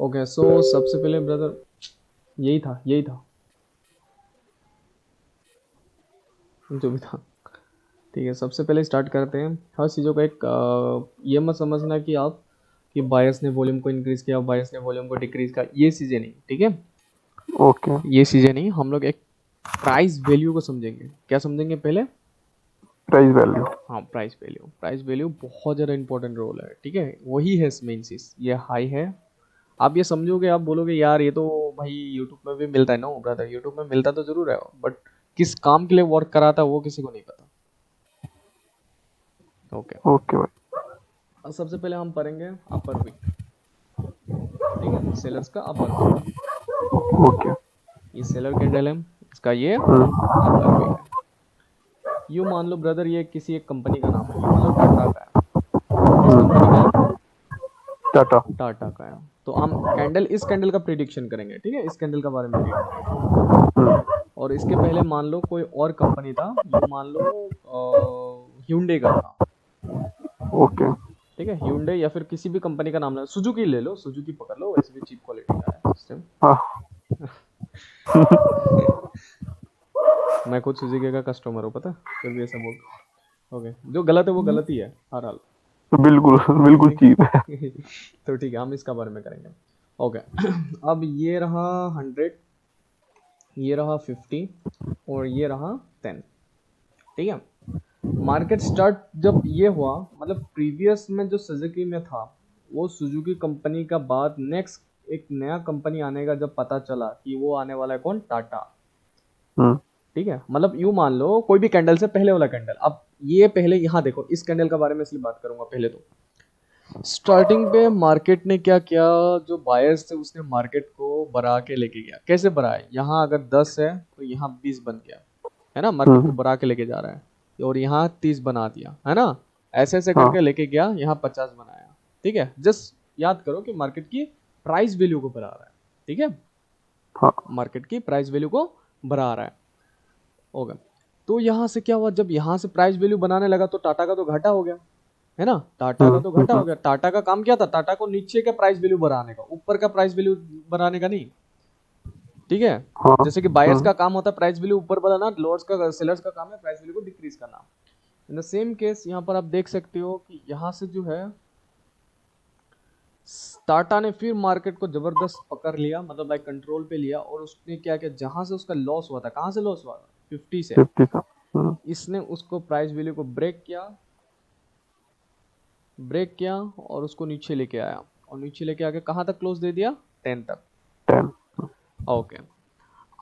Okay, सो सबसे पहले brother यही था जो भी था। ठीक है, सबसे पहले स्टार्ट करते हैं। हर चीज़ों का एक ये मत समझना कि आप कि बायस ने वॉल्यूम को इंक्रीज किया, बायस ने वॉल्यूम को डिक्रीज किया, ये चीज़ें नहीं। ठीक है, ओके। ये चीज़ें नहीं, हम लोग एक प्राइस वैल्यू को समझेंगे। क्या समझेंगे पहले? Price value. हाँ, प्राइस वैल्यू। प्राइस वैल्यू बहुत ज़्यादा इंपॉर्टेंट रोल है। ठीक है, वही है मेन चीज़। ये हाई है, आप ये समझोगे, आप बोलोगे यार ये तो भाई यूट्यूब में भी मिलता है। नो ब्रदर, यूट्यूब में मिलता तो जरूर है, बट किस काम के लिए वर्क कराता है वो किसी को नहीं पता। ओके, ओके भाई। अब सबसे पहले हम पढ़ेंगे अपर वीक। ठीक है, सेलर्स का अपर वीक। ओके। ये सेलर कैंडल है, इसका ये हम्म। अपर वीक है। यू मान लो ब्रदर, ये किसी एक कंपनी का नाम है। यू मान लो टाटा का है। किस कंपनी का है? टाटा। टाटा का है। तो हम कैंडल, इस कैंडल का प्रिडिक्शन करेंगे। ठीक है, इस कैंडल का बारे में रीड करेंगे। और इसके पहले मान लो कोई और कंपनी था, यू मान लो hyundai का था। ओके। ठीक है, hyundai या फिर किसी भी कंपनी का नाम ले, सुजुकी ले लो, सुजुकी पकड़ लो, वैसे भी चीप क्वालिटी का है सिस्टम। हाँ। मैं खुद सुजुकी का कस्टमर हूँ, पता है, फिर भी ऐसा बोल। ओके, जो गलत है वो गलत ही है हर हाल। बिल्कुल बिल्कुल चीप है। तो ठीक है, हम इसका बारे में करेंगे। ओके, अब ये रहा 100, ये रहा 50, और ये रहा 10। ठीक है, मार्केट स्टार्ट जब ये हुआ, मतलब प्रीवियस में जो सुजुकी में था, वो सुजुकी कंपनी का बाद नेक्स्ट एक नया कंपनी आने का जब पता चला कि वो आने वाला है, कौन? टाटा। हम्म। ठीक है, मतलब यूं मान लो कोई भी कैंडल से पहले वाला कैंडल। अब ये पहले यहाँ देखो, इस कैंडल का बारे में इसलिए बात करूंगा पहले। तो स्टार्टिंग पे मार्केट ने क्या किया, जो बायर्स थे उसने मार्केट को बढ़ा के लेके गया। कैसे बढ़ाए? यहाँ अगर 10 है तो यहाँ 20 बन गया, है ना, मार्केट को हम्म। बढ़ा के लेके जा रहा है। और यहाँ 30 बना दिया, है ना, ऐसे ऐसे हाँ करके लेके गया, यहाँ 50 बनाया। ठीक है, जस्ट याद करो कि मार्केट की प्राइस वैल्यू को बढ़ा रहा है। ठीक है, हाँ। मार्केट की प्राइस वैल्यू को बढ़ा रहा है। होगा, तो यहाँ से क्या हुआ, जब यहाँ से प्राइस वैल्यू बनाने लगा तो टाटा का तो घाटा हो गया, है ना। टाटा का तो घाटा हो गया। टाटा का काम क्या था? टाटा को नीचे का प्राइस वैल्यू बढ़ाने का, ऊपर का प्राइस वैल्यू बढ़ाने का नहीं। ठीक है, हाँ। जैसे कि बायर्स का काम होता है प्राइस वैल्यू ऊपर बढ़ाना, लोअर्स का, सेलर्स का काम है प्राइस वैल्यू को डिक्रीज करना। इन द सेम केस यहाँ पर आप देख सकते हो कि यहाँ से जो है टाटा ने फिर मार्केट को जबरदस्त पकड़ लिया, मतलब लाइक कंट्रोल पे लिया। और उसने क्या किया, जहां से उसका लॉस हुआ था, कहां से लॉस हुआ था? 50 से। 50 का। इसने उसको प्राइस वैल्यू को ब्रेक किया, ब्रेक किया, और उसको नीचे लेके आया। और नीचे लेके आके कहाँ तक क्लोज दे दिया? 10 तक। 10। ओके,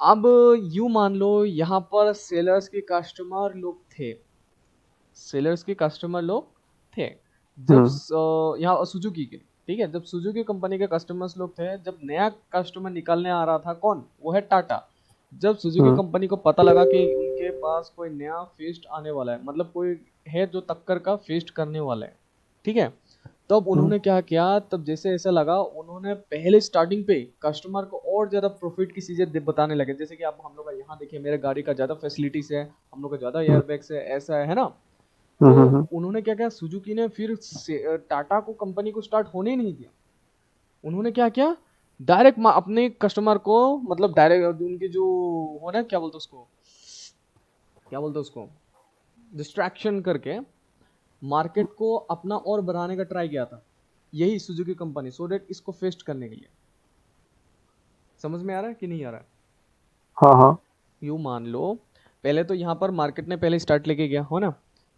अब यू मान लो यहाँ पर सेलर्स के कस्टमर लोग थे, सेलर्स के कस्टमर लोग थे जब यहाँ सुजुकी के। ठीक है, जब सुजुकी कंपनी के कस्टमर्स लोग थे, जब नया कस्टमर निकलने आ रहा था, कौन? वो है टाटा। जब सुजुकी कंपनी को पता लगा कि उनके पास कोई नया फेस्ट आने वाला है, मतलब कोई है जो टक्कर का फेस्ट करने वाला है, ठीक है, तब उन्होंने क्या किया, तब जैसे ऐसा लगा, उन्होंने पहले स्टार्टिंग पे कस्टमर को और ज्यादा प्रॉफिट की चीजें बताने लगे। जैसे कि आप हम लोग का यहाँ देखिए, मेरे गाड़ी का ज्यादा फैसिलिटीज है, हम लोग का ज्यादा एयरबैग्स है, ऐसा है ना। तो उन्होंने क्या किया, सुजुकी ने फिर टाटा को, कंपनी को स्टार्ट होने ही नहीं दिया। उन्होंने क्या किया, डायरेक्ट अपने कस्टमर को, मतलब डायरेक्ट उनकी जो हो ना, क्या बोलते उसको, क्या बोलते उसको, डिस्ट्रैक्शन करके मार्केट को अपना और बढ़ाने का ट्राई किया था, यही सुजुकी कंपनी, सो डेट इसको फेस्ट करने के लिए। समझ में आ रहा है कि नहीं आ रहा है? हाँ हाँ। यू मान लो, पहले तो यहाँ पर मार्केट ने पहले स्टार्ट लेके गया हो ना।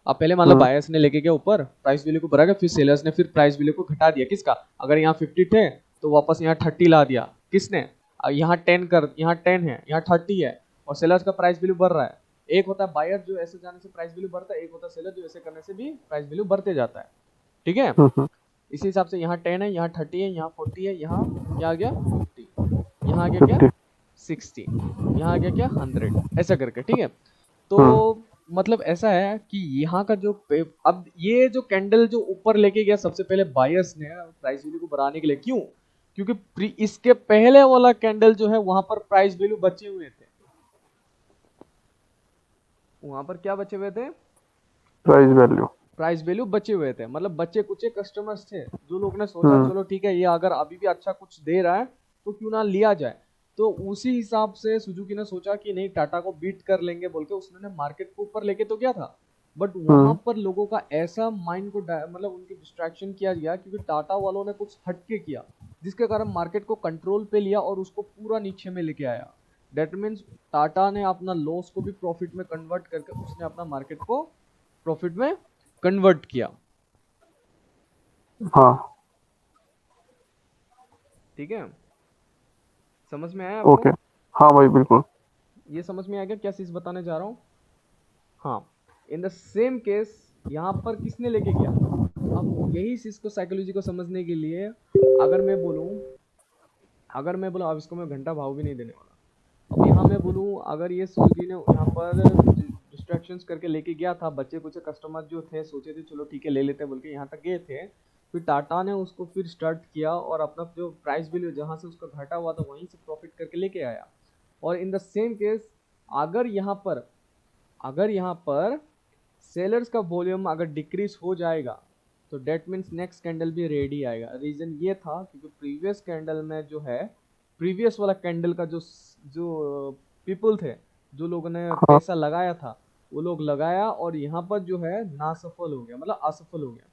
अब पहले मान लो बायर्स ने लेके गया ऊपर, प्राइस वैल्यू को बढ़ा गया, फिर सेलर्स ने फिर प्राइस वैल्यू को घटा दिया। किसका? अगर यहाँ 50 थे तो वापस यहाँ 30 ला दिया। किसने? यहाँ 10 कर, यहाँ 10 है, यहाँ 30 है, और सेलर्स का प्राइस वैल्यू बढ़ रहा है। एक होता है बायर जो ऐसे जाने से प्राइस वैल्यू बढ़ता है, एक होता है सेलर जो ऐसे करने से भी प्राइस वैल्यू बढ़ते जाता है। ठीक है, इसी हिसाब से यहाँ 10 है, यहाँ 30 है, यहाँ 40 है, यहाँ क्या आ गया? 50, यहाँ आ गया क्या? 50। 60, यहाँ आ गया क्या? 100, ऐसा करके। ठीक है, तो हम्म। मतलब ऐसा है कि यहाँ का जो अब ये जो कैंडल जो ऊपर लेके गया सबसे पहले बायर्स ने प्राइस वैल्यू को बढ़ाने के लिए, क्यों? क्योंकि इसके पहले वाला कैंडल जो है वहां पर प्राइस वैल्यू बचे हुए थे, वहां पर क्या बचे हुए थे? Price value. प्राइस वैल्यू बचे हुए थे, मतलब बचे कुछ कस्टमर्स थे जो लोग ने सोचा चलो ठीक है ये अगर अभी भी अच्छा कुछ दे रहा है तो क्यों ना लिया जाए। तो उसी हिसाब से सुजुकी ने सोचा कि नहीं टाटा को बीट कर लेंगे बोल के उसने मार्केट को ऊपर लेके तो गया था, बट वहां पर लोगों का ऐसा माइंड को मतलब उनकी डिस्ट्रैक्शन किया गया क्योंकि टाटा वालों ने कुछ हटके किया जिसके कारण मार्केट को कंट्रोल पे लिया और उसको पूरा नीचे में लेके आया। डेट मीन्स टाटा ने अपना लॉस को भी प्रॉफिट में कन्वर्ट करके उसने अपना मार्केट को प्रॉफिट में कन्वर्ट किया। हाँ ठीक है, समझ में आया आपको? ओके। हाँ भाई बिल्कुल। ये समझ में आ गया क्या चीज बताने जा रहा हूँ? हाँ, इन द सेम केस यहाँ पर किसने लेके गया? अब यही चीज को साइकोलॉजी को समझने के लिए अगर मैं बोलूँ, अब इसको मैं घंटा भाव भी नहीं देने वाला। अब यहाँ मैं बोलूँ अगर ये सुजुकी ने यहाँ पर डिस्ट्रैक्शंस करके लेके गया था, बच्चे कुछ कस्टमर जो थे सोचे थे चलो ठीक है ले लेते हैं बोल के यहाँ तक गए थे, फिर टाटा ने उसको फिर स्टार्ट किया और अपना जो प्राइस वैल्यू जहाँ से उसका घटा हुआ था वहीं से प्रॉफिट करके लेके आया। और इन द सेम केस अगर यहाँ पर सेलर्स का वॉल्यूम अगर डिक्रीज हो जाएगा तो डेट मीन्स नेक्स्ट कैंडल भी रेडी आएगा। रीजन ये था क्योंकि प्रीवियस कैंडल में जो है, प्रीवियस वाला कैंडल का जो जो पीपल थे, जो लोगों ने हाँ पैसा लगाया था वो लोग लगाया और यहाँ पर जो है ना सफल हो गया, मतलब असफल हो गया,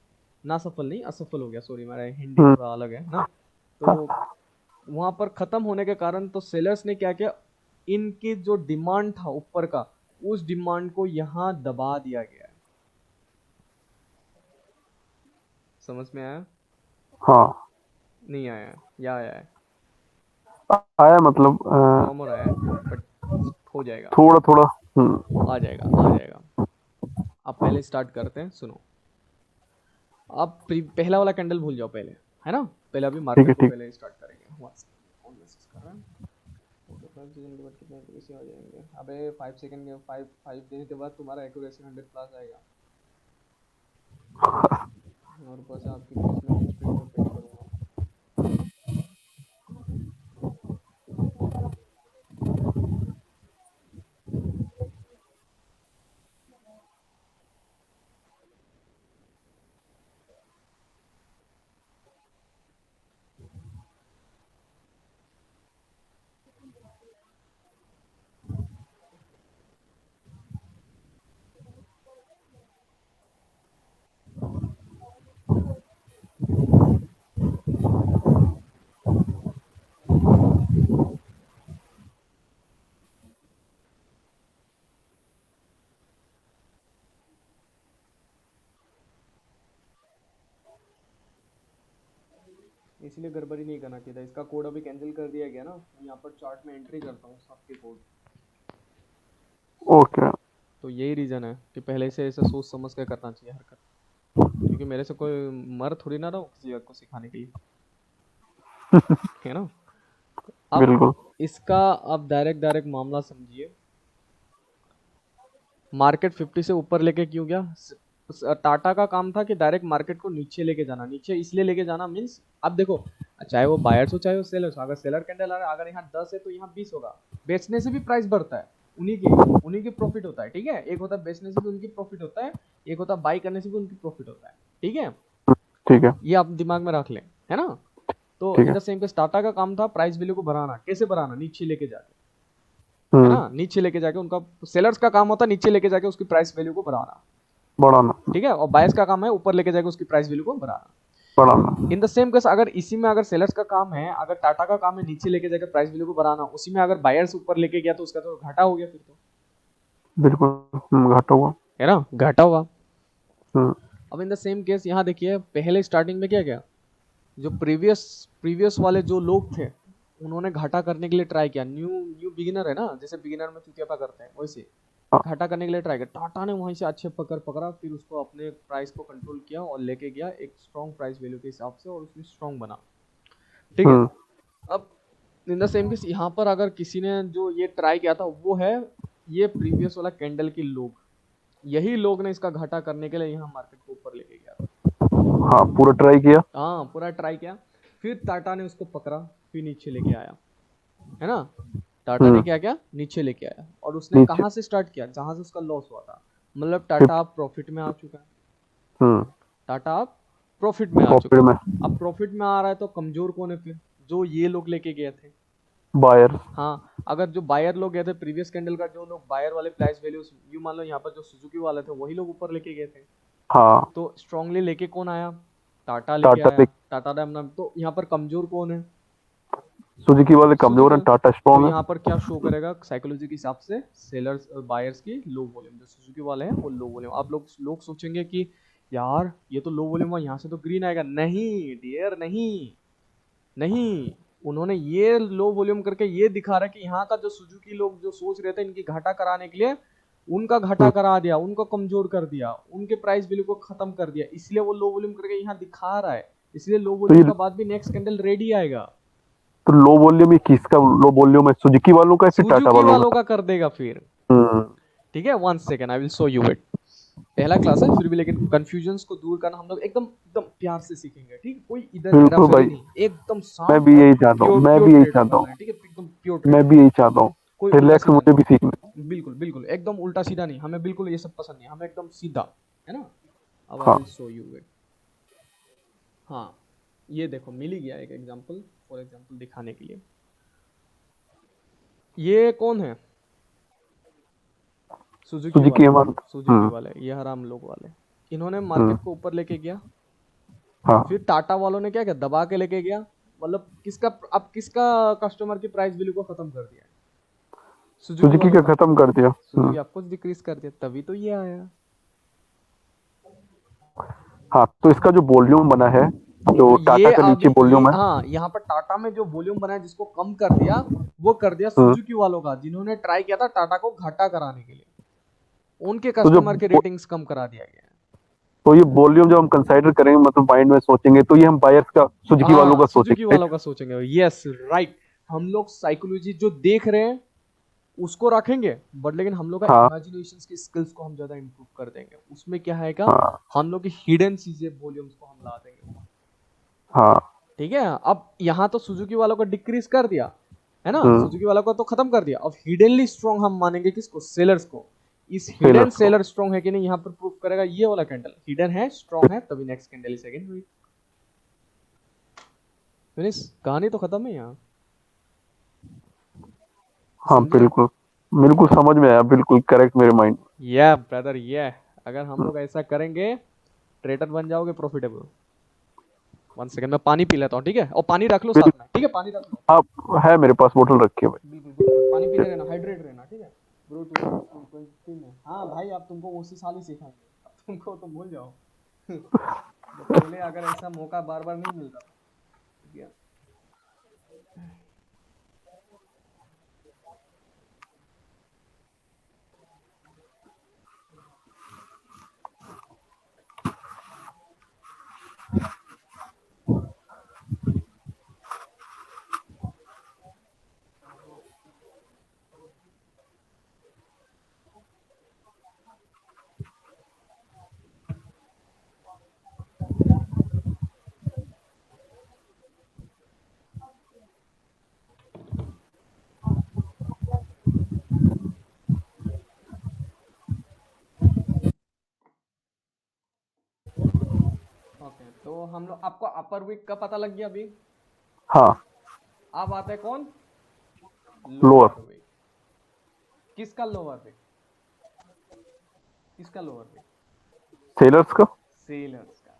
ना सफल नहीं असफल हो गया, सॉरी मेरा हिंदी हम्म, थोड़ा अलग है ना। तो वहां पर खत्म होने के कारण तो सेलर्स ने क्या किया, इनकी जो डिमांड था ऊपर का उस डिमांड को यहाँ दबा दिया गया है। समझ में आया? हाँ नहीं आया या आया है? आया मतलब नॉर्मल आया है बट हो जाएगा, थोड़ा थोड़ा। आ जाएगा आ जाएगा। अब पहले स्टार्ट करते हैं, सुनो। अब पहला वाला कैंडल भूल जाओ पहले, है ना, पहले अभी ठीक है मार्केट को ठीक। पहले स्टार्ट करेंगे। कौन मैसेज कर रहा है? 5 सेकंड के बाद कितने एक्यूरेसी आ जाएंगे? अबे 5 सेकंड के 5 देने के बाद तुम्हारा एक्यूरेसी 100 प्लस आएगा और ऊपर से आपकी प्लेसमेंट हिस्ट्री में पिन करूंगा। इसलिए गड़बड़ी नहीं करना चाहिए था, इसका कोड अभी कैंसिल कर दिया गया ना, मैं यहाँ पर चार्ट में एंट्री करता हूँ सबके कोड। ओके। तो यही रीज़न है कि पहले से ऐसा सोच समझ कर करना चाहिए हरकत, क्योंकि मेरे से कोई मर थोड़ी ना रहा हो किसी और को सिखाने के लिए, है ना। अब बिल्कुल। इसका अब डायरेक्ट डायरेक्ट मामला समझिए। मार्केट 50 से ऊपर लेके क्यों गया? टाटा का काम था कि डायरेक्ट मार्केट को नीचे लेके जाना, नीचे इसलिए लेके जाना मीन्स, अब देखो चाहे वो बायर्स हो चाहे वो सेलर्स हो, अगर सेलर कैंडल आ रहा है अगर यहाँ 10 है तो यहाँ 20 होगा, बेचने से भी प्राइस बढ़ता है, उन्हीं की प्रॉफिट होता है। ठीक है, एक होता है बेचने से भी उनकी प्रॉफिट होता है, एक होता है बाई करने से भी उनकी प्रॉफिट होता है। ठीक है, ठीक है ये आप दिमाग में रख लें, है ना। तो ठीक इन है। द सेम केस टाटा का काम था प्राइस वैल्यू को बढ़ाना, कैसे बढ़ाना? नीचे लेके जाके, है हम्म। ना, नीचे लेके जाके उनका सेलर्स का काम होता है नीचे लेके जाके उसकी प्राइस वैल्यू को बढ़ाना। बढ़ाना। ठीक है, और बायर्स का काम है ऊपर लेके जाके उसकी प्राइस वैल्यू को बढ़ाना। बढ़ाना। इन द सेम केस अगर इसी में अगर सेलर्स का काम है, अगर टाटा का काम है नीचे लेके जाकर प्राइस वैल्यू को बढ़ाना, उसी में अगर बायर्स ऊपर लेके गया तो उसका तो घाटा हो गया फिर तो, बिल्कुल घाटा हुआ। है ना, घाटा हुआ। हम्म। अब इन द सेम केस यहाँ देखिए पहले स्टार्टिंग में क्या क्या, जो प्रीवियस प्रीवियस वाले जो लोग थे उन्होंने घाटा करने के लिए ट्राई किया, न्यू न्यू बिगिनर है ना, जैसे बिगिनर में चुतियापा करते हैं वैसे हाँ। घाटा करने के लिए ट्राई किया। टाटा ने वहीं से अच्छे पकड़ा, फिर उसको अपने प्राइस को कंट्रोल किया और लेके गया एक स्ट्रॉन्ग प्राइस वैल्यू के हिसाब से और उसमें स्ट्रॉन्ग बना। ठीक है, हम्म। अब इन द सेम केस यहाँ पर अगर किसी ने जो ये ट्राई किया था वो है ये प्रीवियस वाला कैंडल के लोग, यही लोग ने इसका घाटा करने के लिए यहाँ मार्केट को ऊपर लेके गया था। हाँ पूरा ट्राई किया। हाँ पूरा ट्राई किया, फिर टाटा ने उसको पकड़ा, फिर नीचे लेके आया, है ना। टाटा ने हम्म। क्या किया, नीचे लेके आया और उसने नीचे। कहाँ से स्टार्ट किया, जहां से उसका लॉस हुआ था, मतलब फिर। टाटा अब प्रॉफिट में आ चुका है। हम्म टाटा अब प्रॉफिट में आ प्रॉफिट चुका में है। अब प्रॉफिट में आ रहा है तो कमजोर कौन है फिर? जो ये लोग लेके गए थे। बायर। हाँ, अगर जो बायर लोग गए थे प्रीवियस कैंडल का, जो लोग बायर वाले प्राइस वैल्यू, यू मान लो यहाँ पर जो सुजुकी वाले थे वही लोग ऊपर लेके गए थे। हाँ तो स्ट्रांगली लेके कौन आया? टाटा लेके टाटा आया। पे टाटा नाम, तो यहाँ पर कमजोर कौन है? सुजुकी वाले कमजोर सुजुकी। हैं, टाटा तो स्ट्रॉन्ग है। यहाँ पर क्या शो करेगा साइकोलॉजी के हिसाब से? सेलर्स और बायर्स की लो वॉल्यूम, जो सुजुकी वाले हैं वो लो वॉल्यूम। आप लोग लोग सोचेंगे कि यार ये तो लो वॉल्यूम है, यहाँ से तो ग्रीन आएगा। नहीं डियर, नहीं नहीं, उन्होंने ये लो वॉल्यूम करके ये दिखा रहा है कि यहाँ का जो सुजुकी लोग जो सोच रहे थे इनकी घाटा कराने के लिए, उनका घाटा हम्म, करा दिया, उनको कमजोर कर दिया, उनके प्राइस वैल्यू को खत्म कर दिया, इसलिए वो लो वॉल्यूम करके यहाँ दिखा रहा है। इसलिए लो तो वॉल्यूम ये का बाद भी नेक्स्ट कैंडल रेडी आएगा। तो लो वॉल्यूम, ये किसका लो वॉल्यूम है? सुजुकी वालों का या फिर टाटा सुजुकी वालों वालों का? का कर देगा फिर। हम्म ठीक है, one second, I will show you it. पहला क्लास है फिर भी, लेकिन कंफ्यूजन्स को दूर करना हम लोग एकदम एकदम प्यार से सीखेंगे। ठीक है, कोई इधर हेरा बिल्कुल फेरी भाई, नहीं, एकदम मैं शांत भी और यही चाहता हूँ, प्योर मैं प्योर भी यही ट्रेड चाहता करना हूँ, है। ठीक है, एकदम प्योर ट्रेड मैं भी करना यही है। चाहता हूँ। कोई उल्टा रिलैक्स सीधा मुझे नहीं। भी सीखना है। बिल्कुल बिल्कुल एकदम उल्टा सीधा नहीं, हमें बिल्कुल ये सब पसंद नहीं, हमें एकदम सीधा, है ना। अब आई हाँ विल शो यू इट। हाँ, ये देखो मिल ही गया एक एग्जांपल, फॉर एग्जांपल दिखाने के लिए। ये कौन है? सुजुकी सुजुकी वाले। हमारा। सुजुकी वाले, ये हराम लोग वाले। इन्होंने हम्म मार्केट को ऊपर लेके गया। हाँ, फिर टाटा वालों ने क्या किया? दबा के लेके गया। मतलब किसका, अब किसका कस्टमर की प्राइस वैल्यू को खत्म कर दिया है? सुजुकी सुजुकी वालों का का। खत्म कर दिया। सुजुकी आपको डिक्रीज कर दिया, तभी तो ये आया। हाँ, तो इसका जो वॉल्यूम बना है, जो तो टाटा ये का नीचे अभी ये, वॉल्यूम है। हाँ, यहाँ पर टाटा में जो वॉल्यूम बना है जिसको कम कर दिया, वो कर दिया हम्म, सुजुकी वालों का, जिन्होंने ट्राई किया था टाटा को घाटा कराने के लिए। उनके तो जो कस्टमर के रेटिंग्स कम करा दिया गया है। तो ये वॉल्यूम जब हम कंसाइडर करेंगे, मतलब माइंड में सोचेंगे, तो ये हम बायर्स का, सुजुकी वालों हाँ, का सुजुकी सोचेंगे, वालों राइट? का सोचेंगे, यस राइट। हम लोग साइकोलॉजी जो देख रहे हैं उसको रखेंगे, बट लेकिन हम लोग का हाँ इमेजिनेशन की स्किल्स को हम ज्यादा इंप्रूव कर देंगे। उसमें क्या आएगा? हाँ हम लोग की हिडन चीजें, वॉल्यूम्स को हम ला देंगे। हाँ। ठीक है, अब यहाँ तो सुजुकी वालों को डिक्रीज कर दिया, है ना, हम्म सुजुकी वालों को तो खत्म कर दिया। अब हिडनली स्ट्रॉन्ग हम मानेंगे किसको? सेलर्स को। इस हिडन सेलर्स को। सेलर स्ट्रॉन्ग है कि नहीं, यहाँ पर प्रूफ करेगा ये वाला कैंडल हिडन है, स्ट्रॉन्ग है, तभी नेक्स्ट कैंडल इज अगेन हुई। फिनिश, कहानी तो खत्म है यहाँ। हाँ समझे आप? बिल्कुल, बिल्कुल समझ में आया, बिल्कुल करेक्ट मेरे माइंड। ये ब्रदर, ये अगर हम लोग ऐसा करेंगे ट्रेडर बन जाओगे प्रॉफिटेबल। वन सेकंड, मैं पानी पी लेता हूँ, ठीक है? और पानी रख लो साथ में, ठीक है, पानी रख लो। आप, है मेरे पास बोतल रखी है भाई। बिल्कुल गुड गुड, पानी पीते रहना, हाइड्रेट रहना, ठीक है ब्रो। तुम में, हाँ भाई, आप तुमको उसी साल ही सिखाएंगे, अब तुमको तो भूल जाओ। तो पहले अगर ऐसा मौका बार बार नहीं मिलता, ठीक है। ओके, तो हम लोग, आपको अपर वीक का पता लग गया अभी। हाँ। अब आते हैं कौन? लोअर। Lower wick. किसका लोअर वीक? किसका लोअर वीक? सेलर्स का। सेलर्स का।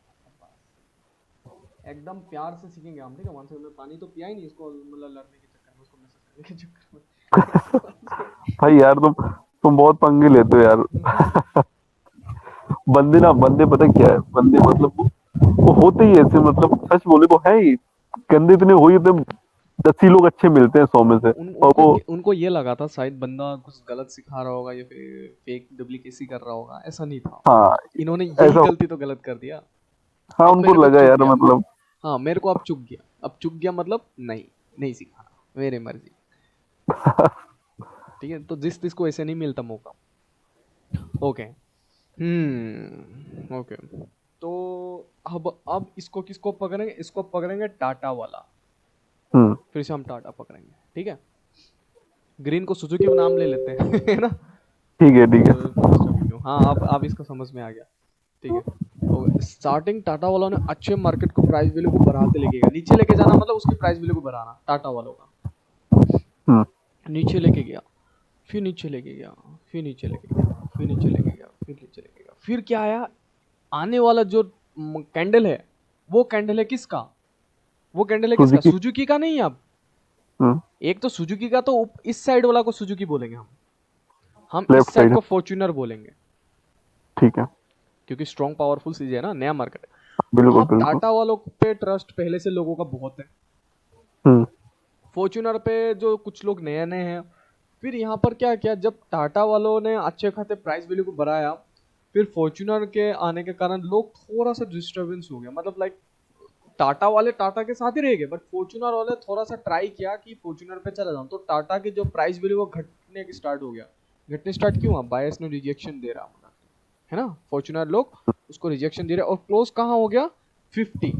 एकदम प्यार से सीखेंगे हम, ठीक है। वन सेकंड, में पानी तो पिया ही नहीं इसको, मतलब लड़ने के चक्कर में, उसको मैसेज करने के चक्कर में। भाई यार, तुम बहुत पंगे लेते हो यार। बंदे ना, बंदे पता क्या है, बंदे मतलब वो होते ही ऐसे, मतलब सच बोले तो है ही, गंदे इतने हो ही थे। 10 ही लोग अच्छे मिलते हैं 100 में से, और उनको वो। उनको ये लगा था शायद बंदा कुछ गलत सिखा रहा होगा या फिर फेक डुप्लीकेसी कर रहा होगा, ऐसा नहीं था। हाँ इन्होंने यही ऐसा। गलती तो गलत कर दिया। हाँ, अब उनको मेरे को लगा चुक यार, गया। मतलब। हाँ, मेरे को अब चुक गया, अब चुक गया मतलब नहीं, नहीं सिखाना, मेरी मर्जी। ठीक है, तो जिस जिसको ऐसे नहीं मिलता मौका। ओके। ओके। तो अब इसको किसको पकड़ेंगे? इसको पकड़ेंगे टाटा वाला। हम्म फिर से हम टाटा पकड़ेंगे, ठीक है। ग्रीन को सुजुकी नाम ले लेते हैं, है ना। ठीक है, ठीक है। तो हाँ, अब इसका समझ में आ गया, ठीक है। तो स्टार्टिंग टाटा वालों ने अच्छे मार्केट को प्राइस वैल्यू को बढ़ाते लेके गया, नीचे लेके जाना मतलब उसकी प्राइस वैल्यू को बढ़ाना टाटा वालों का। हम्म। नीचे लेके गया, फिर नीचे लेके गया, फिर नीचे लेके गया, फिर नीचे लेके गया, फिर नीचे लेके गया, फिर क्या आया, आने वाला जो कैंडल है, वो कैंडल है किसका, वो कैंडल है किसका, सुजुकी। सुजुकी का नहीं है अब। हम्म। एक तो सुजुकी का तो इस साइड वाला को सुजुकी बोलेंगे हम इस लेफ्ट साइड साइड। को फॉर्च्यूनर बोलेंगे, ठीक है। क्योंकि स्ट्रॉन्ग पावरफुल चीज है ना, नया मार्केट है। तो बिल्कुल अब बिल्कुल। टाटा वालों पे ट्रस्ट पहले से लोगों का बहुत है, हम्म। फॉर्च्यूनर पे जो कुछ लोग नए नए हैं। फिर यहाँ पर क्या किया, जब टाटा वालों ने अच्छे खासे प्राइस वैल्यू को बढ़ाया, फिर फॉर्च्यूनर के आने के कारण लोग थोड़ा सा डिस्टर्बेंस हो गया, मतलब लाइक टाटा वाले टाटा के साथ ही रह गए, बट फॉर्च्यूनर वाले थोड़ा सा ट्राई किया कि फॉर्च्यूनर पे चला जाऊं, तो टाटा की जो प्राइस वैल्यू वो घटने की स्टार्ट हो गया। घटने स्टार्ट क्यों हुआ, बायर्स ने रिजेक्शन दे रहा है ना, फॉर्च्यूनर लोग उसको रिजेक्शन दे रहे, और क्लोज कहाँ हो गया 50,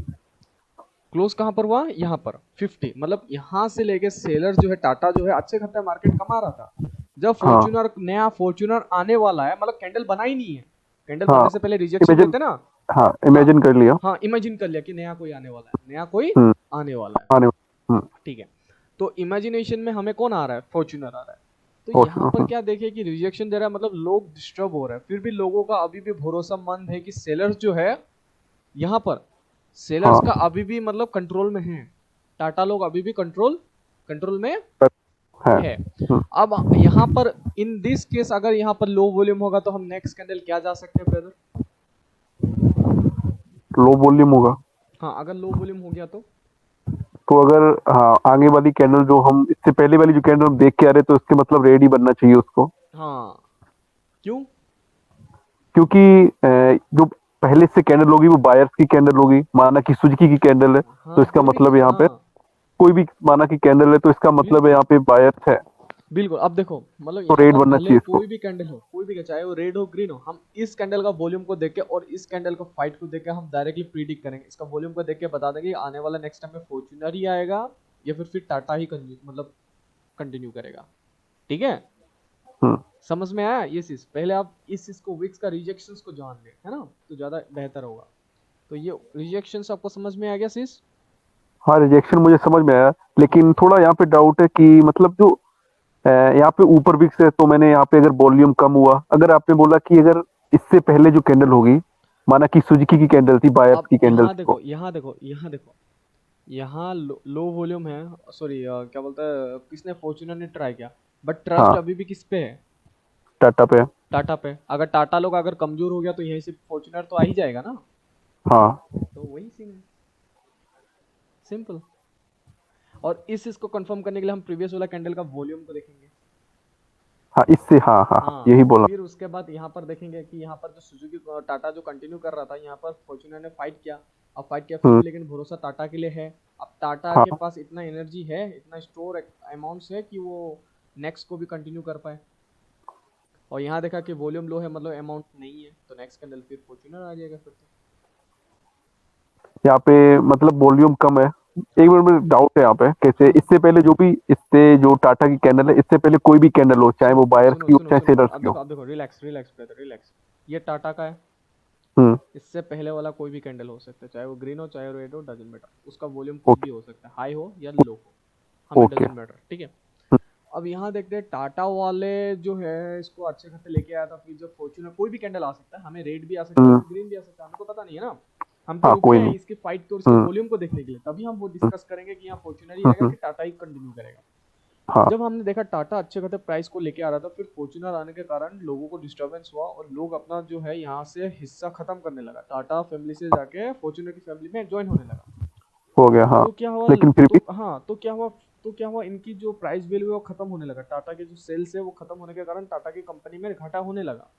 क्लोज कहाँ पर हुआ, यहाँ पर 50, मतलब यहाँ से लेके सेलर जो है टाटा जो है अच्छे खासा मार्केट कमा रहा था। जब हाँ फॉर्च्यूनर नया फॉर्च्यूनर आने वाला है, मतलब कैंडल बना ही नहीं है, कैंडल हाँ। बनने से पहले रिजेक्शन इमेजिन। देते ना। हाँ हाँ इमेजिन कर लिया। हाँ, इमेजिन कर लिया कि नया कोई आने वाला है, नया कोई हम्म। आने वाला है, आने। हम्म। ठीक है। तो इमेजिनेशन में हमें कौन आ रहा है, फॉर्च्यूनर आ रहा है। तो यहाँ पर फॉर्चूनर। क्या देखे कि रिजेक्शन दे रहा है, मतलब लोग डिस्टर्ब हो रहे हैं, फिर भी लोगों का अभी भी भरोसामंद है कि सेलर्स जो है यहाँ पर, सेलर्स का हाँ अभी भी मतलब कंट्रोल में है, टाटा लोग अभी भी कंट्रोल कंट्रोल में है। है। अब यहाँ पर इन दिस केस अगर यहाँ पर लो वॉल्यूम होगा तो हम नेक्स्ट कैंडल क्या जा सकते हैं ब्रदर। लो वॉल्यूम होगा। हाँ, अगर लो वॉल्यूम हो गया तो तो अगर, हाँ, आगे वाली कैंडल जो हम इससे पहले वाली जो कैंडल हम देख के आ रहे तो इसके मतलब रेड ही बनना चाहिए उसको। हाँ, क्यों, क्योंकि जो पहले से कैंडल होगी वो बायर्स की कैंडल होगी, माना कि सुजुकी की कैंडल है, तो हाँ इसका फिर भी मतलब यहाँ पे हाँ, कोई भी माना कि कैंडल है तो इसका मतलब है बिल्कुल यहाँ पे बायर्स है। बिल्कुल। अब देखो मतलब तो यहाँ रेड पर बनना भले चाहिए इसको। कोई भी कैंडल हो, कोई भी, चाहे वो रेड हो ग्रीन हो, हम इस कैंडल का वॉल्यूम को देख के और इस कैंडल को फाइट को देख के हम डायरेक्टली प्रीडिक्ट करेंगे, इसका वॉल्यूम को देख के बता देंगे कि आने वाला नेक्स्ट टाइम में फॉर्च्यूनर ही आएगा या फिर टाटा ही मतलब कंटिन्यू करेगा, ठीक है। हम्म। समझ में आया ये चीज, पहले आप इस चीज को विक्स का रिजेक्शंस को जान ले, है ना, तो ज्यादा बेहतर होगा। तो ये रिजेक्शंस आपको समझ में आ गया sis? हाँ रिजेक्शन मुझे समझ में आया, लेकिन थोड़ा यहाँ पे डाउट है कि मतलब जो यहाँ पे ऊपर विक्स है तो मैंने यहाँ पे अगर वॉल्यूम कम हुआ, अगर आपने बोला कि अगर इससे पहले जो कैंडल होगी, माना कि सुजुकी की कैंडल थी, बायर्स अब की कैंडल यहाँ थी देखो, वो। यहाँ देखो, यहाँ देखो, यहाँ लो वॉल्यूम है, सॉरी क्या बोलता है, किसने फॉर्च्यूनर ने ट्राई किया, बट ट्रस्ट हाँ अभी भी किस पे है, टाटा पे। टाटा पे। अगर टाटा लोग अगर कमजोर हो गया तो यहीं से फॉर्च्यूनर तो आ ही जाएगा ना, हाँ तो वही सीन है, सिंपल। और इस चीज को कंफर्म करने के लिए हम प्रीवियस वाला कैंडल का वॉल्यूम को देखेंगे। हाँ इससे, हाँ हाँ हाँ, हाँ, यही बोला। फिर उसके बाद यहाँ पर देखेंगे कि यहाँ पर जो सुजुकी टाटा जो कंटिन्यू कर रहा था, यहाँ पर फॉर्च्यूनर ने फाइट किया। अब फाइट किया फिर हम्म। भी, लेकिन भरोसा टाटा के लिए है। अब टाटा के हाँ पास इतना एनर्जी है, इतना स्टोर अमाउंट्स है कि वो नेक्स्ट को भी कंटिन्यू कर पाए। और यहाँ देखा कि वॉल्यूम लो है, मतलब अमाउंट नहीं है, तो नेक्स्ट कैंडल फिर फॉर्च्यूनर आ जाएगा फिर तो। यहाँ पे मतलब वॉल्यूम कम है। एक हाँ मिनट में डाउट है यहाँ पे, कैसे हाँ, इससे पहले जो भी, इससे जो टाटा की कैंडल है इससे पहले कोई भी कैंडल हो, चाहे सुनो वो बायर्स सुनो की हो सुनो चाहे सुनो, सेलर्स की हो। अब देखो, रिलैक्स रिलैक्स ब्रदर रिलैक्स। ये टाटा का है, हम्म। इससे पहले वाला कोई भी कैंडल हो सकता है, चाहे वो ग्रीन हो चाहे रेड हो, डजेंट मैटर, उसका वॉल्यूम कुछ भी ओके। हो सकता है, हाई हो या लो हो, हमें ओके। डजेंट मैटर, ठीक है। अब यहाँ देखते हैं टाटा वाले जो है इसको अच्छे खासे लेके आया था, फिर जब फॉर्च्यूनर, कोई भी कैंडल आ सकता है, हमें रेड भी आ सकता है हम्म। फिर ग्रीन भी आ सकता है, हमको पता नहीं है ना। हम तो हाँ रुके कोई हैं नहीं। इसकी फाइट को और इसके हम्म। वॉल्यूम को देखने के लिए, तभी हम वो हम्म। डिस्कस करेंगे कि यहाँ फॉर्च्यूनर ही आएगा हम्म। कि टाटा ही कंटिन्यू करेगा। हाँ जब हमने देखा टाटा अच्छे खासे प्राइस को लेके आ रहा था, फिर फॉर्च्यूनर आने के कारण लोगों को डिस्टरबेंस हुआ और लोग अपना जो है यहाँ से हिस्सा खत्म करने लगा, टाटा फैमिली से जाके फॉर्च्यूनर की फैमिली में ज्वाइन होने लगा। हो गया हाँ। तो क्या हुआ, लेकिन फिर भी। तो हाँ, तो क्या हुआ, इनकी जो प्राइस वैल्यू है वो खत्म होने लगा, टाटा के जो सेल्स है वो खत्म होने के कारण टाटा की कंपनी में घाटा होने लगा।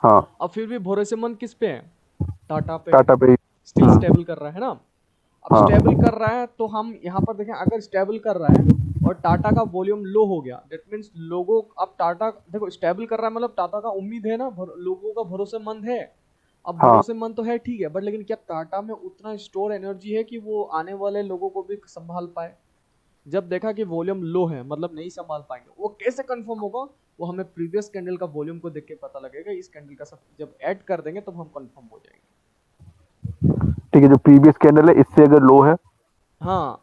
हाँ अब फिर भी भरोसेमंद किस पे है, टाटा पे है, टाटा पे ही। स्टिल हम्म। स्टेबल कर रहा है ना। अब स्टेबल हाँ कर रहा है तो हम यहाँ पर देखें, अगर स्टेबल कर रहा है और टाटा का वॉल्यूम लो हो गया, दैट मीन्स लोगों, अब टाटा देखो स्टेबल कर रहा है, मतलब टाटा का उम्मीद है ना, लोगों का भरोसेमंद है। अब हाँ भरोसेमंद तो है ठीक है, बट लेकिन क्या टाटा में उतना स्टोर एनर्जी है कि वो आने वाले लोगों को भी संभाल पाए। जब देखा कि वॉल्यूम लो है, मतलब नहीं संभाल पाएंगे, वो कैसे कंफर्म होगा, वो हमें प्रीवियस कैंडल का वॉल्यूम को देख के पता लगेगा, इस कैंडल का सब जब ऐड कर देंगे तब हम कंफर्म हो जाएंगे। ठीक है, जो प्रीवियस कैंडल है इससे अगर लो है, हाँ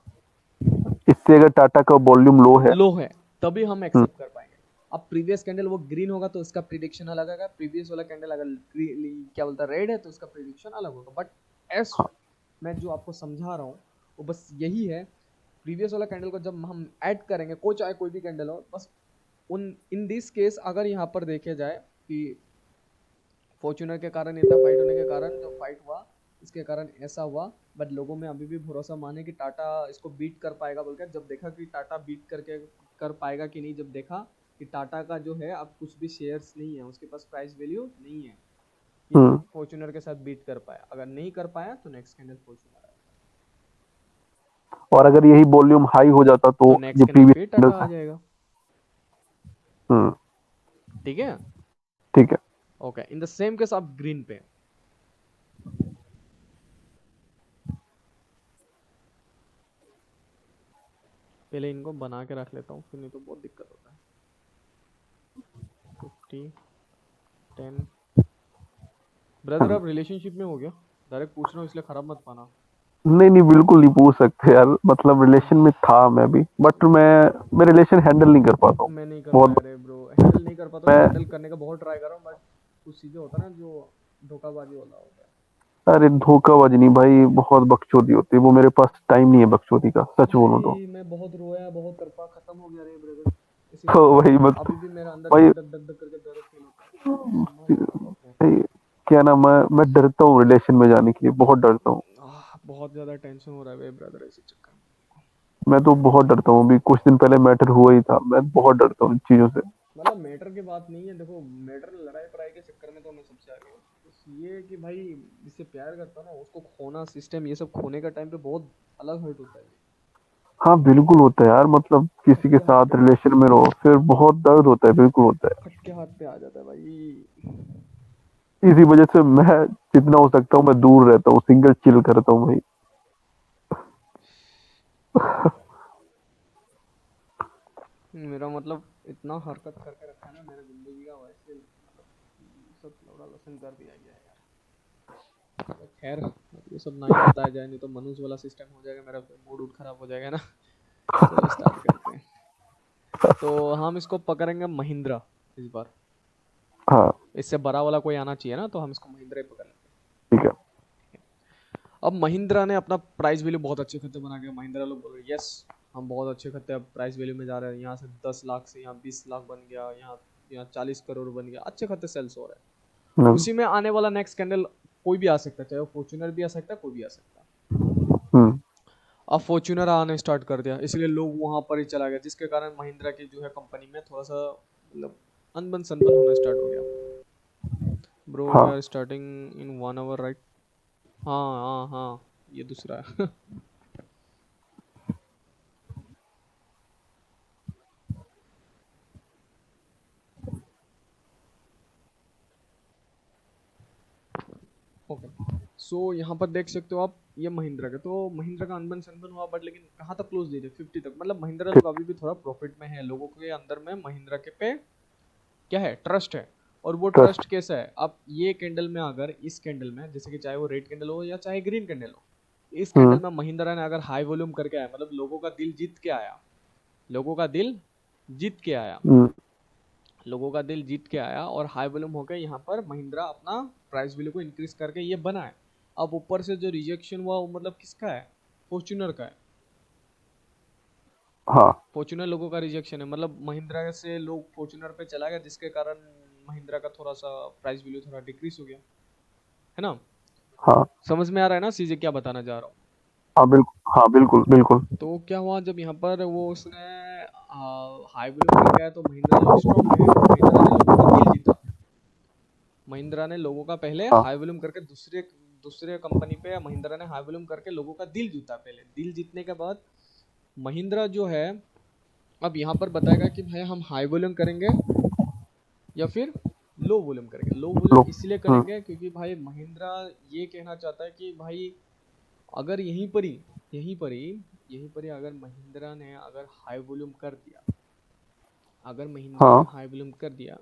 इससे अगर टाटा का वॉल्यूम लो है। लो है, तभी हम हम्म, एक्सेप्ट कर पाएंगे। अब प्रीवियस कैंडल वो ग्रीन होगा तो इसका प्रिडिक्शन अलग आएगा, प्रीवियस वाला कैंडल अगर क्या बोलता है रेड है तो इसका प्रिडिक्शन अलग होगा। बट एस हाँ। मैं जो आपको समझा रहा हूँ वो बस यही है, प्रीवियस वाला कैंडल को जब हम ऐड करेंगे, कोई चाहे कोई भी कैंडल हो, बस उन इन दिस केस अगर यहाँ पर देखे जाए कि फॉर्च्यूनर के कारण इतना फाइट होने के कारण जो फाइट हुआ इसके कारण ऐसा हुआ, बट लोगों में अभी भी भरोसा माने कि टाटा इसको बीट कर पाएगा बोलकर। जब देखा कि टाटा बीट करके कर पाएगा कि नहीं, जब देखा कि टाटा का जो है अब कुछ भी शेयर्स नहीं है, उसके पास प्राइस वैल्यू नहीं है कि हम्म, फॉर्च्यूनर के साथ बीट कर पाया, अगर नहीं कर पाया तो नेक्स्ट कैंडल फॉर्च्यूनर आएगा, और अगर यही वॉल्यूम हाई हो जाता तो तो नेक्स्ट जो कैंडल प्रीवियस फिर कैंडल टाटा आ था। जाएगा। हम्म, ठीक है, ठीक है। Okay. In the same case आप ग्रीन पे, पहले इनको बना के रख लेता हूँ फिर नहीं तो बहुत दिक्कत होता है। 50 10 ब्रदर हम्म, आप रिलेशनशिप में हो गया, डायरेक्ट पूछ रहा हूँ इसलिए खराब मत पाना। नहीं नहीं, बिल्कुल नहीं पूछ सकते यार, मतलब रिलेशन में था मैं भी, बट मैं रिलेशन हैंडल नहीं कर पाता हूँ मैं नहीं कर बहुत। पाया रे ब्रो, हैंडल नहीं कर पाता, मैं मैं हैंडल करने का बहुत ट्राई कर रहा हूँ, बट कुछ चीजें होता है ना जो धोखाबाजी वाला होता है। अरे धोखाबाजी नहीं भाई, बहुत बकचोदी होती है वो, मेरे पास टाइम नहीं है बकचोदी का, सच बोलूं तो। भाई मैं बहुत रोया, बहुत तरफा, खत्म हो गया रे ब्रदर, इसीलिए तो तो वही मत अभी भी मेरा अंदर भाई, धक धक धक धक करके दर्द फील होता है। समझ रहे हो आप? भाई क्या ना, मैं डरता हूँ रिलेशन में जाने के लिए, बहुत डरता हूँ। बहुत ज्यादा टेंशन हो रहा है ब्रदर इसी चक्कर में। मैं तो बहुत डरता हूँ, अभी कुछ दिन पहले मैटर हुआ ही था, मैं बहुत डरता हूँ इन चीजों से। मतलब मैटर की बात नहीं है, देखो मैटर लड़ाई पड़ाई के चक्कर में तो मैं सबसे आगे हूँ, बस ये है कि भाई जिससे प्यार करता है ना उसको खोना, सिस्टम ये सब खोने का टाइम पे बहुत अलग हर्ट होता है। हाँ बिल्कुल होता है यार, मतलब किसी के फटके हाथ साथ पे आ जाता रिलेशन है, में रहो फिर बहुत दर्द होता है, बिल्कुल होता है। फटके हाथ पे आ जाता है भाई। इसी वजह से मैं जितना हो सकता हूँ मैं दूर रहता हूँ, सिंगल चिल करता हूँ भाई। मेरा मतलब इतना हरकत करके रखा है ना मेरे जिंदगी का, वैसे मतलब सब लौड़ा लसन कर दिया गया है यार। तो खैर अब ये सब ना ही बताया जाए, नहीं तो मनुष्य वाला सिस्टम हो जाएगा, मेरा मूड उड खराब हो जाएगा ना। चलो स्टार्ट करते हैं। तो हम इसको पकड़ेंगे महिंद्रा इस बार, हाँ इससे बड़ा वाला कोई आना चाहिए ना, तो हम इसको महिंद्रा ही पकड़ लेंगे। ठीक है। अब महिंद्रा ने अपना प्राइस वैल्यू बहुत अच्छे खत्ते बना के, महिंद्रा लोग बोल रहे यस हम बहुत अच्छे खत्ते अब प्राइस वैल्यू में जा रहे हैं, यहाँ से 10 लाख से यहाँ 20 लाख बन गया, यहाँ यहाँ 40 करोड़ बन गया, अच्छे खत्ते सेल्स हो रहे हैं। हम्म, उसी में आने वाला नेक्स्ट कैंडल कोई भी आ सकता है, चाहे वो फॉर्च्यूनर भी आ सकता है, कोई भी आ सकता है। हम्म, अब फॉर्च्यूनर आने स्टार्ट कर दिया, इसलिए लोग वहां पर ही चला गया, जिसके कारण महिंद्रा की जो है कंपनी में थोड़ा सा मतलब अनबन सनबन होना स्टार्ट हो गया। ब्रो वी हाँ are starting in 1 hour right. हाँ हाँ हाँ, ये दूसरा है। ओके, सो यहाँ पर देख सकते हो आप, ये महिंद्रा का, तो महिंद्रा का अनबन सनबन हुआ, बट लेकिन कहाँ तक क्लोज दे रहे, 50 तक, मतलब महिंद्रा लोग अभी भी थोड़ा प्रॉफिट में है, लोगों के अंदर में महिंद्रा के पे क्या है, ट्रस्ट है। और वो ट्रस्ट ट्रस्ट। कैसा है, अब ये कैंडल में अगर इस कैंडल में जैसे कि चाहे वो रेड कैंडल हो या चाहे ग्रीन कैंडल हो, इस कैंडल हम्म, में महिंद्रा ने अगर हाई वॉल्यूम करके आया, मतलब लोगों का दिल जीत के आया, लोगों का दिल जीत के आया, हम्म, लोगों का दिल जीत के आया और हाई वॉल्यूम होकर यहाँ पर महिंद्रा अपना प्राइस वैल्यू को इंक्रीज करके ये बना है। अब ऊपर से जो रिजेक्शन हुआ वो मतलब किसका है, फॉर्च्यूनर का है। हाँ फॉर्च्यूनर लोगों का रिजेक्शन है, मतलब महिंद्रा से लोग फॉर्च्यूनर पे चला गया, जिसके कारण महिंद्रा का थोड़ा सा प्राइस वैल्यू थोड़ा डिक्रीज हो गया, है ना। हाँ समझ में आ रहा है ना सीजे क्या बताना चाह रहा हूँ। हाँ बिल्कुल, हाँ बिल्कुल बिल्कुल। तो क्या हुआ जब यहाँ पर वो उसने हाई वॉल्यूम करके आया, तो महिंद्रा लोग स्ट्रांग है, महिंद्रा ने लोगों का दिल जीता, महिंद्रा ने लोगों का पहले हाँ हाई वॉल्यूम करके दूसरे दूसरे कंपनी पे महिंद्रा ने हाई वॉल्यूम करके लोगों का दिल जीता, पहले दिल जीतने के बाद महिंद्रा जो है अब यहाँ पर बताएगा कि भाई हम हाई वॉल्यूम करेंगे या फिर लो वॉल्यूम करेंगे। Low volume low. इसलिए हम्म, करेंगे क्योंकि भाई महिंद्रा ये कहना चाहता है कि भाई अगर यहीं पर ही यहीं पर ही अगर महिंद्रा ने अगर हाई वॉल्यूम कर दिया, अगर महिंद्रा ने हाँ हाई वॉल्यूम कर दिया,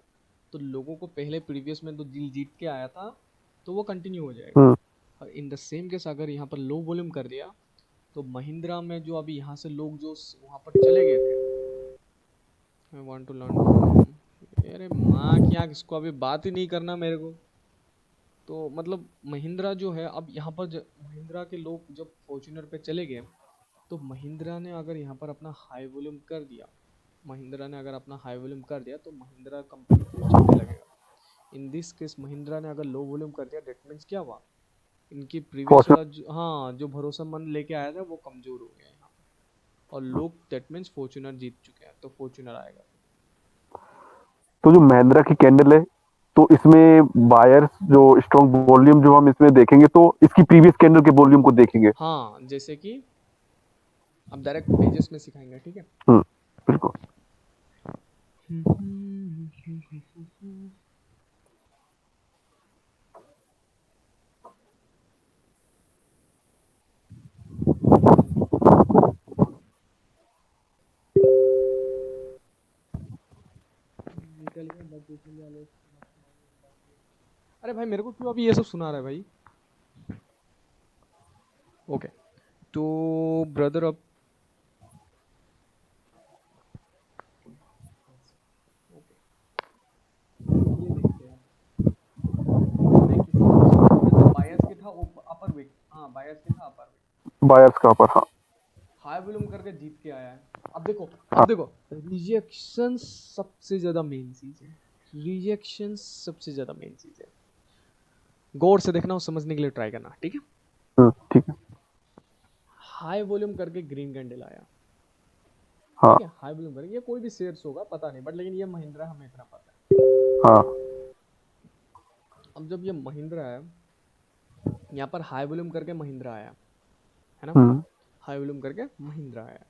तो लोगों को पहले प्रीवियस में तो दिल जीत के आया था तो वो कंटिन्यू हो जाएगा। हम्म, और इन द सेम केस अगर यहाँ पर लो वॉल्यूम कर दिया तो महिंद्रा में जो अभी यहाँ से लोग जो वहाँ पर चले गए थे, I want to learn from, अरे माँ की आँख, इसको अभी बात ही नहीं करना मेरे को। तो मतलब महिंद्रा जो है अब यहाँ पर महिंद्रा के लोग जब फॉर्च्यूनर पे चले गए, तो महिंद्रा ने अगर यहाँ पर अपना हाई वॉल्यूम कर दिया, महिंद्रा ने अगर अपना हाई वॉल्यूम कर दिया तो महिंद्रा कंपनी फिर चलने लगेगा। इन दिस केस महिंद्रा ने अगर लो वॉल्यूम कर दिया, डेट मीन्स क्या हुआ, इनकी प्रीवियस वाला फॉर्च्यूनर। जो, हाँ, जो भरोसेमंद लेके आया था वो कमजोर हो गया यहाँ पे। और लोग दैट मीन्स फॉर्च्यूनर जीत चुके हैं, तो फॉर्च्यूनर आएगा। तो जो महिंद्रा की कैंडल है, तो इसमें बायर्स जो स्ट्रॉन्ग वॉल्यूम जो हम इसमें देखेंगे तो इसकी प्रीवियस कैंडल के वॉल्यूम को देखेंगे। हाँ, जैसे कि अब डायरेक्ट पेजेस में सिखाएंगे, ठीक है। बिल्कुल। निकल गया बस देखने वाले। अरे भाई मेरे को क्यों अभी ये सब सुना रहा है भाई। ओके, तो ब्रदर अब ओके, ये देखते हैं हमने किसके ऊपर स्टार्ट किया था, बायस के था अपर विक, हाँ बायस के था अपर विक, बायर्स का ऊपर, हाँ। हाई वॉल्यूम करके जीत के आया है। अब देखो, हाँ। रिजेक्शन सबसे ज्यादा मेन चीज है, रिजेक्शन सबसे ज्यादा मेन चीज है। गौर से देखना और समझने के लिए ट्राई करना, ठीक है। ठीक है। हाई वॉल्यूम करके ग्रीन कैंडल आया, हाँ। ठीक है, हाई वॉल्यूम करके, ये कोई भी शेयर्स होगा पता नहीं, बट लेकिन ये महिंद्रा हमें इतना पता है। हाँ। अब जब ये महिंद्रा है, यहाँ पर हाई वॉल्यूम करके महिंद्रा आया है ना, हम्म। हाई वॉल्यूम करके महिंद्रा आया।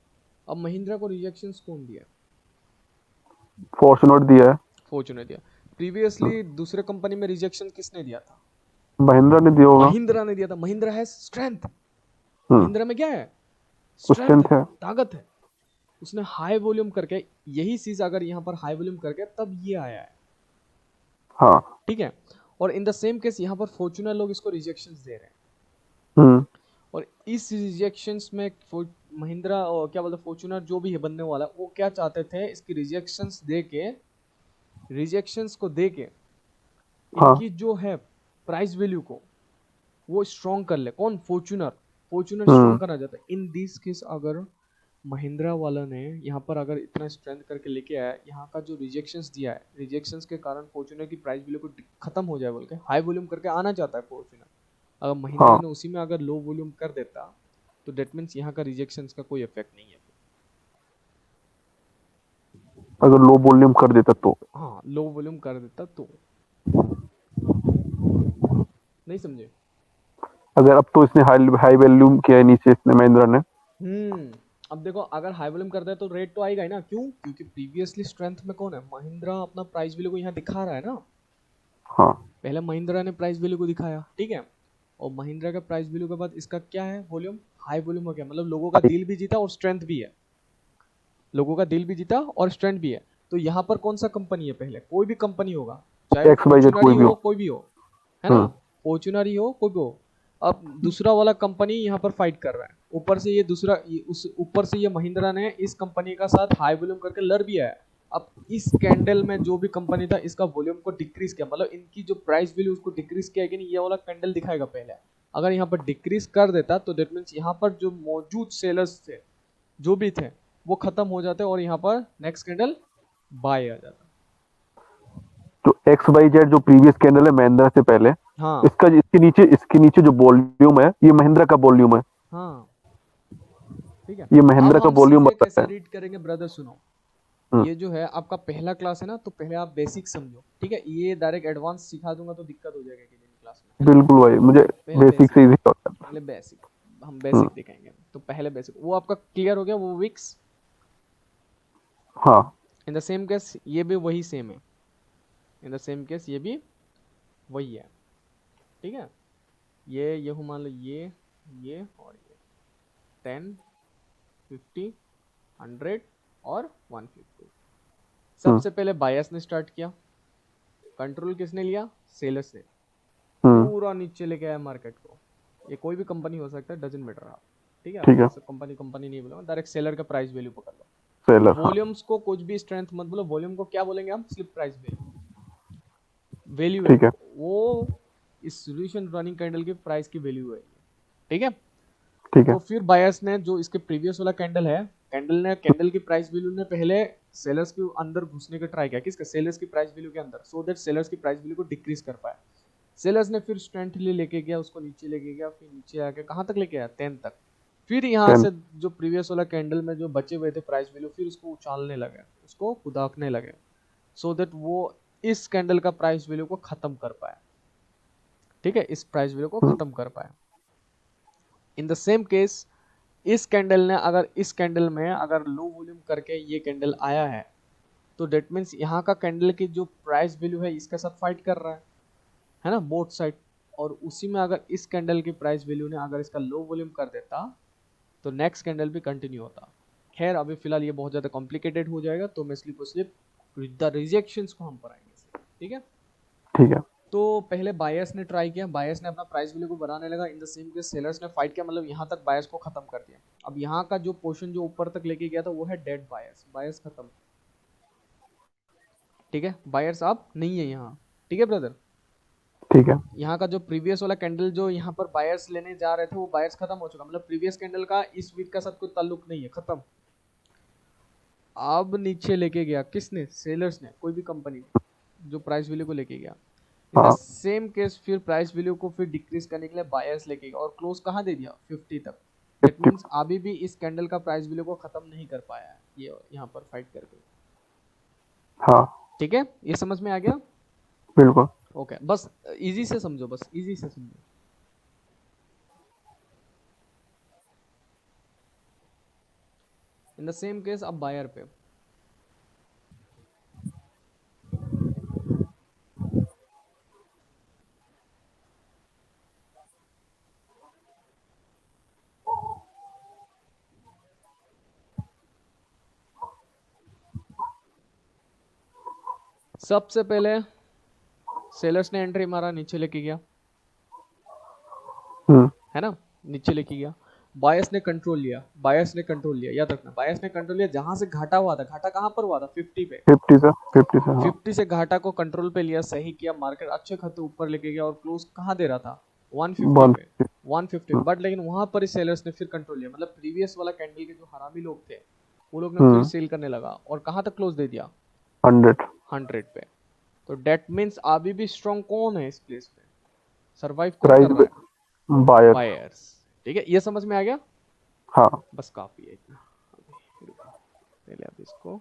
अब महिंद्रा को रिजेक्शंस कौन दिया, फॉर्च्यूनर दिया है। फॉर्च्यूनर दिया। प्रीवियसली दूसरे कंपनी में रिजेक्शन किसने दिया था, महिंद्रा ने दिया होगा। महिंद्रा ने दिया था। महिंद्रा है स्ट्रेंथ, हम्म। महिंद्रा में क्या है, कुछ स्ट्रेंथ है, स्ट्रेंथ है। ताकत है। उसने हाई वॉल्यूम करके, यही चीज अगर यहाँ पर हाई वॉल्यूम करके तब ये आया है, हाँ। ठीक है। और इन द सेम केस यहाँ पर फॉर्च्यूनर लोग इसको रिजेक्शंस दे रहे हैं, हम्म। और इस रिजेक्शंस में महिंद्रा और क्या बोलते फॉर्च्यूनर जो भी है बनने वाला, वो क्या चाहते थे, इसकी रिजेक्शंस दे के, रिजेक्शंस को दे के हाँ। इनकी जो है प्राइस वैल्यू को वो स्ट्रॉन्ग कर ले। कौन, फॉर्च्यूनर, फॉर्च्यूनर हम्म। स्ट्रॉन्ग करना चाहता है। इन दिस केस अगर महिंद्रा वाला ने यहाँ पर अगर इतना स्ट्रेंथ करके लेके आया, यहाँ का जो रिजेक्शंस दिया है, रिजेक्शंस के कारण फॉर्च्यूनर की प्राइस वैल्यू को खत्म हो जाए बोल के हाई वॉल्यूम करके आना चाहता है फॉर्च्यूनर। अगर महिंद्रा हाँ। ने उसी में अगर लो वॉल्यूम कर देता, तो डेट मीन्स यहाँ का रिजेक्शंस का कोई इफेक्ट नहीं है। अगर लो वॉल्यूम कर देता तो। हाँ, लो वॉल्यूम कर देता तो। नहीं समझे। अगर अब तो इसने हाई हाई वॉल्यूम किया है नीचे इसने, महिंद्रा ने। अब देखो अगर हाई वॉल्यूम कर दे तो रेट तो आएगा ही ना, क्यों, क्योंकि प्रीवियसली स्ट्रेंथ में कौन है, महिंद्रा अपना प्राइस वैल्यू को यहाँ दिखा रहा है ना। हाँ। पहले महिंद्रा ने प्राइस वैल्यू को दिखाया, ठीक है, और महिंद्रा का प्राइस वैल्यू के बाद इसका क्या है, वॉल्यूम, हाई वॉल्यूम हो गया, मतलब लोगों का दिल भी जीता और स्ट्रेंथ भी है, लोगों का दिल भी जीता और स्ट्रेंथ भी है। तो यहाँ पर कौन सा कंपनी है, पहले कोई भी कंपनी होगा, चाहे वो एक्स वाई जेड फॉर्च्यूनर कोई ही भी हो हो। कोई भी हो, है ना, हम्म। फॉर्च्यूनर ही हो कोई भी हो। अब दूसरा वाला कंपनी यहाँ पर फाइट कर रहा है, ऊपर से ये दूसरा उस ऊपर से ये महिंद्रा ने इस कंपनी का साथ हाई वॉल्यूम करके लड़ भी आया। अब इस कैंडल में जो भी कंपनी था इसका वॉल्यूम को डिक्रीज किया, मतलब इनकी जो प्राइस वैल्यू उसको डिक्रीज किया कि नहीं, ये वाला कैंडल दिखाएगा पहले। अगर यहाँ पर डिक्रीज कर देता तो डेट मीन्स यहाँ पर जो मौजूद सेलर्स थे जो भी थे वो खत्म हो जाते और यहाँ पर नेक्स्ट कैंडल बाय आ जाता। जो एक्स वाई जेड जो प्रीवियस कैंडल है महिंद्रा से पहले, हाँ इसके नीचे जो वॉल्यूम है ये महिंद्रा का वॉल्यूम है। हाँ, ठीक है। ये अब महिंद्रा का हम वॉल्यूम चीजें बताता कैसे है। रीड करेंगे ब्रदर, सुनो। हम्म। ये जो है आपका पहला क्लास है ना, तो पहले आप बेसिक समझो, ठीक है। ये डायरेक्ट एडवांस सिखा दूंगा तो दिक्कत हो जाएगा कि क्लास में, है ना। बिल्कुल भाई, मुझे पहले बेसिक बेसिक, से इजी होता है। पहले बेसिक, हम हम्म। बेसिक दिखाएंगे। तो पहले बेसिक वो आपका क्लियर हो गया, वो विक्स। हाँ। इन द सेम केस ये भी वही सेम है, इन द सेम केस ये भी वही है, ठीक है। ये हूँ मान लो ये और ये 10, 50, 100 और 150। हम्म। सबसे पहले बायस ने स्टार्ट किया, कंट्रोल किसने लिया, सेलर्स ने, हम्म। पूरा नीचे लेके आया मार्केट को। ये कोई भी कंपनी हो सकता है, डजंट मैटर आप, ठीक है, ठीक अभी है। सब कंपनी कंपनी नहीं बोलूंगा, डायरेक्ट सेलर का प्राइस वैल्यू पकड़ लो। सेलर, हाँ। वॉल्यूम्स को कुछ भी स्ट्रेंथ मत बोलो, वॉल्यूम को क्या बोलेंगे हम, स्लिप प्राइस वैल्यू, वैल्यू है ठीक है। वो इस सोल्यूशन रनिंग कैंडल की प्राइस की वैल्यू है, ठीक है। ठीक है। तो फिर बायर्स ने जो इसके प्रीवियस वाला कैंडल है, कैंडल की प्राइस वैल्यू ने पहले सेलर्स के अंदर घुसने का ट्राई किया, किसका, सेलर्स की प्राइस वैल्यू के अंदर, सो दैट सेलर्स की प्राइस वैल्यू को डिक्रीज कर पाए। सेलर्स ने फिर स्ट्रेंथली लेके गया उसको, नीचे लेके गया, फिर नीचे आके कहाँ तक लेके आया, 10 तक। फिर यहाँ 10। से जो प्रीवियस वाला कैंडल में जो बचे हुए थे प्राइस वैल्यू, फिर उसको उछालने लगे, उसको कुदाकने लगे, सो दैट वो इस कैंडल का प्राइस वैल्यू को खत्म कर पाए, ठीक है, इस प्राइस वैल्यू को खत्म कर पाए। इन द सेम केस इस कैंडल ने अगर इस कैंडल में अगर लो वॉल्यूम करके ये कैंडल आया है, तो डेट मीन्स यहाँ का कैंडल की जो प्राइस वैल्यू है इसके साथ फाइट कर रहा है ना, बोथ साइड। और उसी में अगर इस कैंडल की प्राइस वैल्यू ने अगर इसका लो वॉल्यूम कर देता, तो नेक्स्ट कैंडल भी कंटिन्यू होता। खैर अभी फिलहाल ये बहुत ज़्यादा कॉम्प्लिकेटेड हो जाएगा, तो मैं स्लिप स्लिप द रिजेक्शंस को हम पढ़ाएंगे, ठीक है। ठीक है। तो पहले बायर्स ने ट्राई किया, बायर्स ने अपना प्राइस वैल्यू को बढ़ाने लगा, in the same case sellers ने फाइट किया, मतलब यहाँ तक बायर्स को खत्म कर दिया। अब यहाँ का जो पोर्शन जो ऊपर तक लेके गया था वो है डेड बायर्स, बायर्स खत्म, ठीक है, बायर्स अब नहीं है यहाँ, ठीक है ब्रदर। ठीक है। यहाँ का जो प्रीवियस वाला कैंडल जो यहाँ पर बायर्स लेने जा रहे थे वो बायर्स खत्म हो चुका, मतलब प्रीवियस कैंडल का इस वीक का साथ कोई ताल्लुक नहीं है, खत्म। अब नीचे लेके गया किसने, सेलर्स ने, कोई भी कंपनी जो प्राइस वैल्यू को लेके गया। इन द हाँ। सेम केस फिर प्राइस वैल्यू को फिर डिक्रीज करने के लिए बायर्स लेके गया और क्लोज कहाँ दे दिया, 50 तक। दैट 50। मींस अभी भी इस कैंडल का प्राइस वैल्यू को खत्म नहीं कर पाया है ये यहाँ पर फाइट करके, हाँ। ठीक है, ये समझ में आ गया। बिल्कुल। ओके बस इजी से समझो, बस इजी से समझो। इन द सेम केस अब बायर पे, सबसे पहले सेलर्स ने एंट्री मारा, नीचे लेके गया, है ना, नीचे लेके गया। बायर्स ने कंट्रोल लिया, बायर्स ने कंट्रोल लिया, याद रखना, बायर्स ने कंट्रोल लिया, जहां से घाटा हुआ था, घाटा कहां पर हुआ था, 50 पे, 50 से, 50 से, हाँ। 50 से घाटा को कंट्रोल पे लिया, सही किया, मार्केट अच्छे खाते ऊपर लेके गया और क्लोज कहाँ दे रहा था, 150 पे, 150। 150 पे। बट लेकिन वहां पर सेलर्स ने फिर कंट्रोल लिया, मतलब प्रीवियस वाला कैंडल के जो हरामी लोग थे वो लोग ने फिर सेल करने लगा और कहाँ तक क्लोज दे दिया, 100। 100 पे। तो डेट मीन्स अभी भी स्ट्रॉन्ग कौन है इस प्लेस पे, सरवाइव कौन प्राइस कर रहा है, बायर। बायर्स, ठीक है, ये समझ में आ गया। हाँ। बस काफी है इतना, अभी रुको, पहले अब इसको